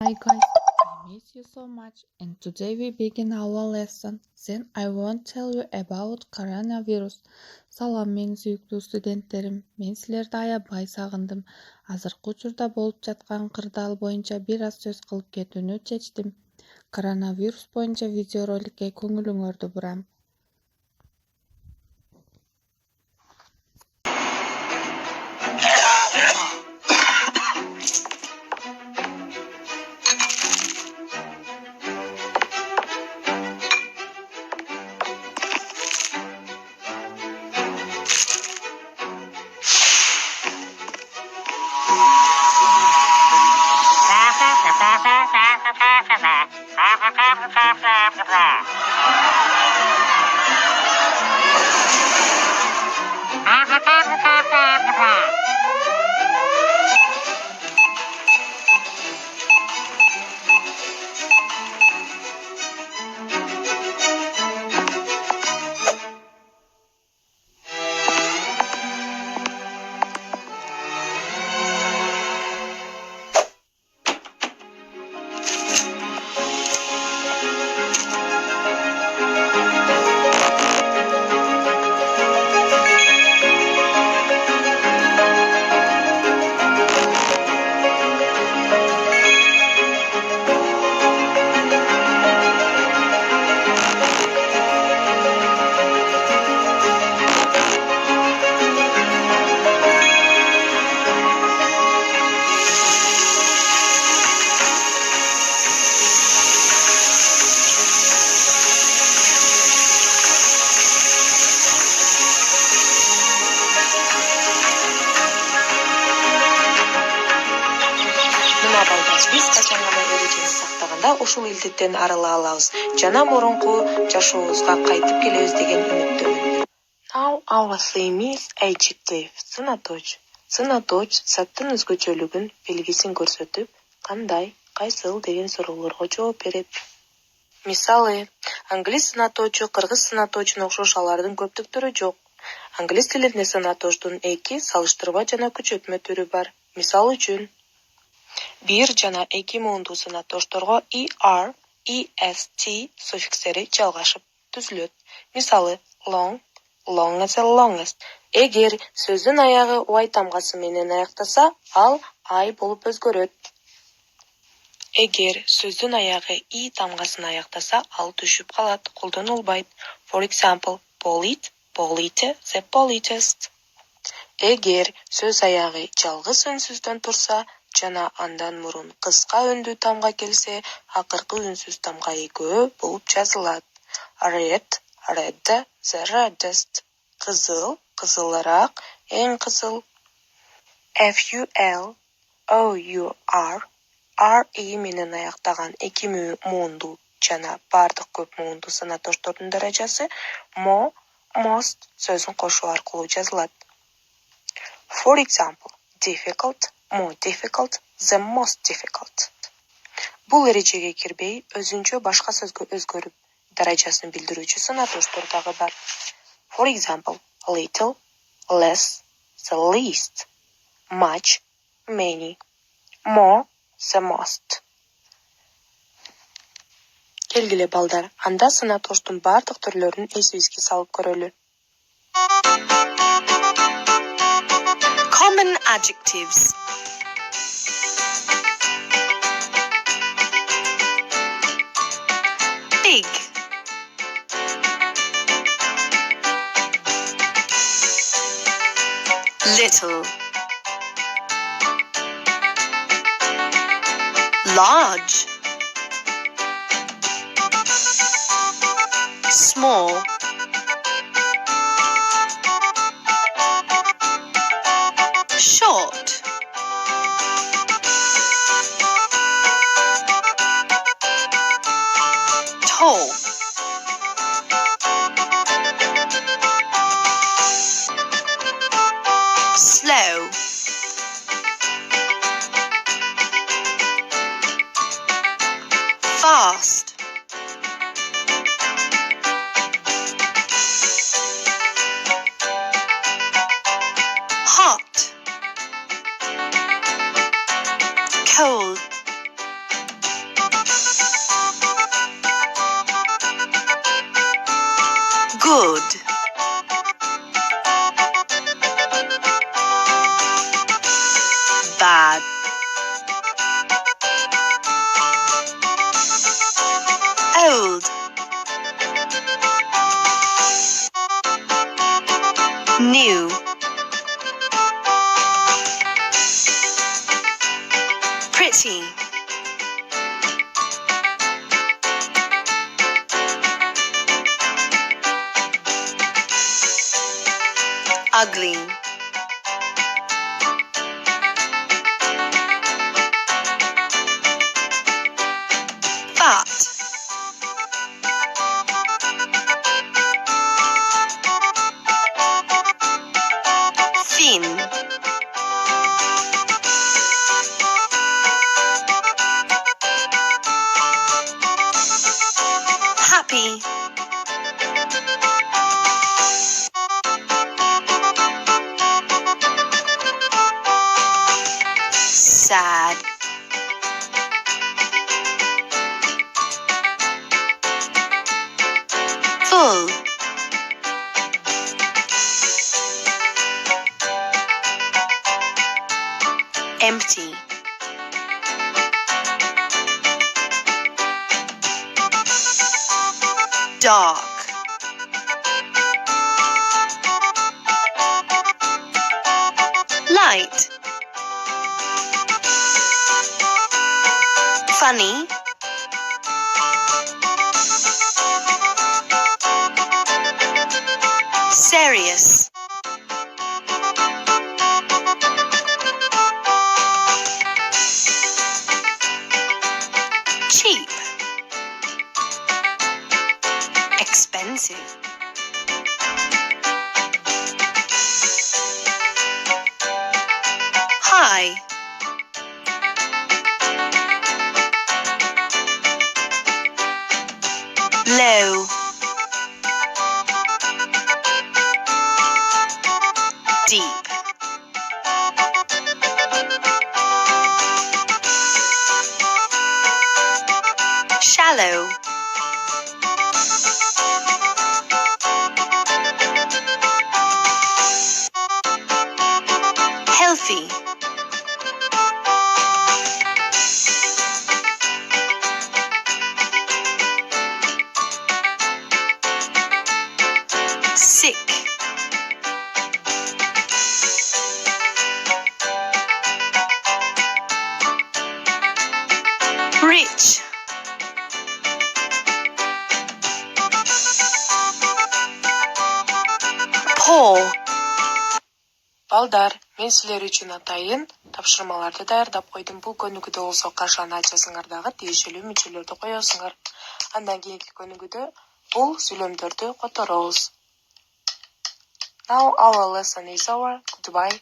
Hi guys, I miss you so much and today we begin our lesson. Then I won't tell you about coronavirus. Салам менің сүйікті студенттерім. Мен сілерді аябай сағындым. Азыркы учурда болып жатқан кырдаал боюнча бир аз сөз кылып кетүүнү чечтим. Коронавирус боюнча видеороликке көңүлүңөрдү бурам. Биз качан гана эрежени сактаганда ушул илдеттен арыла алабыз жана мурунку жашообузга кайтып келебиз деген үмүттөмүн. Now our theme is adjective. Сынаточ заттын өзгөчөлүгүн белгисин көрсөтүп, кандай, кайсыл деген суроолорго жооп берет. Мисалы, англис сынатоочу кыргыз сынатоочуна окшош, алардын көптүктөрү жок. Англис тилинде сынатоочтун 2 салыштырма жана күчөтмө түрү бар. Мисал үчүн, 1 жана 2 муунду сынатошторго er, est суффикстери жалгашып түзүлөт. Мисалы, long as a longest. Эгер сөздүн аягы y тамгасы менен аяктаса, ал I болуп өзгөрөт. Эгер сөздүн аягы i тамгасын аяктаса, ал түшүп калат, колдонулбайт. For example, polit, polite, the politest. Эгер сөз аягы жалгыз үнсүздөн турса, жана андан мурун кыска үндүү тамга келсе, акыркы үнсүз тамга экөө болуп жазылат. Red, red, the reddest. Кызыл, кызылыраак, эң кызыл. Ful, our, re менен аяктаган 2 муунду жана бардык көп муунду сынатоштордун даражасы most сөзүн кошуу аркылуу жазылат. For example, difficult, more difficult, the most difficult. Бул эрежеге кирбей, өзүнчө башка сөзгө өзгөрүп, даражасын билдирүүчү сынатоштор дагы бар. For example, little, less, the least, much, many, more, the most. Келгиле балдар, анда сынатоштун бардык түрлөрүн эсибизге салып көрөлү. Common adjectives. Big, little, large, small, short, tall, slow, fast, hot, cold, Good. Bad. Old. New. Pretty. Ugly. Fat. Thin. Happy. Sad. Full. Empty. Dark. Light. Funny. Serious. Cheap. Expensive. High. Low. Deep. Shallow. Healthy. Sick. Rich. Poor. Балдар, мен силер үчүн атайын тапшырмаларды даярдап койдум. Бул көнүгүүдө болсо кашаны ачасыңардагы тиешелүү мүчөлөрдү коесуңар. Андан кийинки көнүгүүдө бул сүйлөмдөрдү которобуз. Now our lesson is over. Goodbye.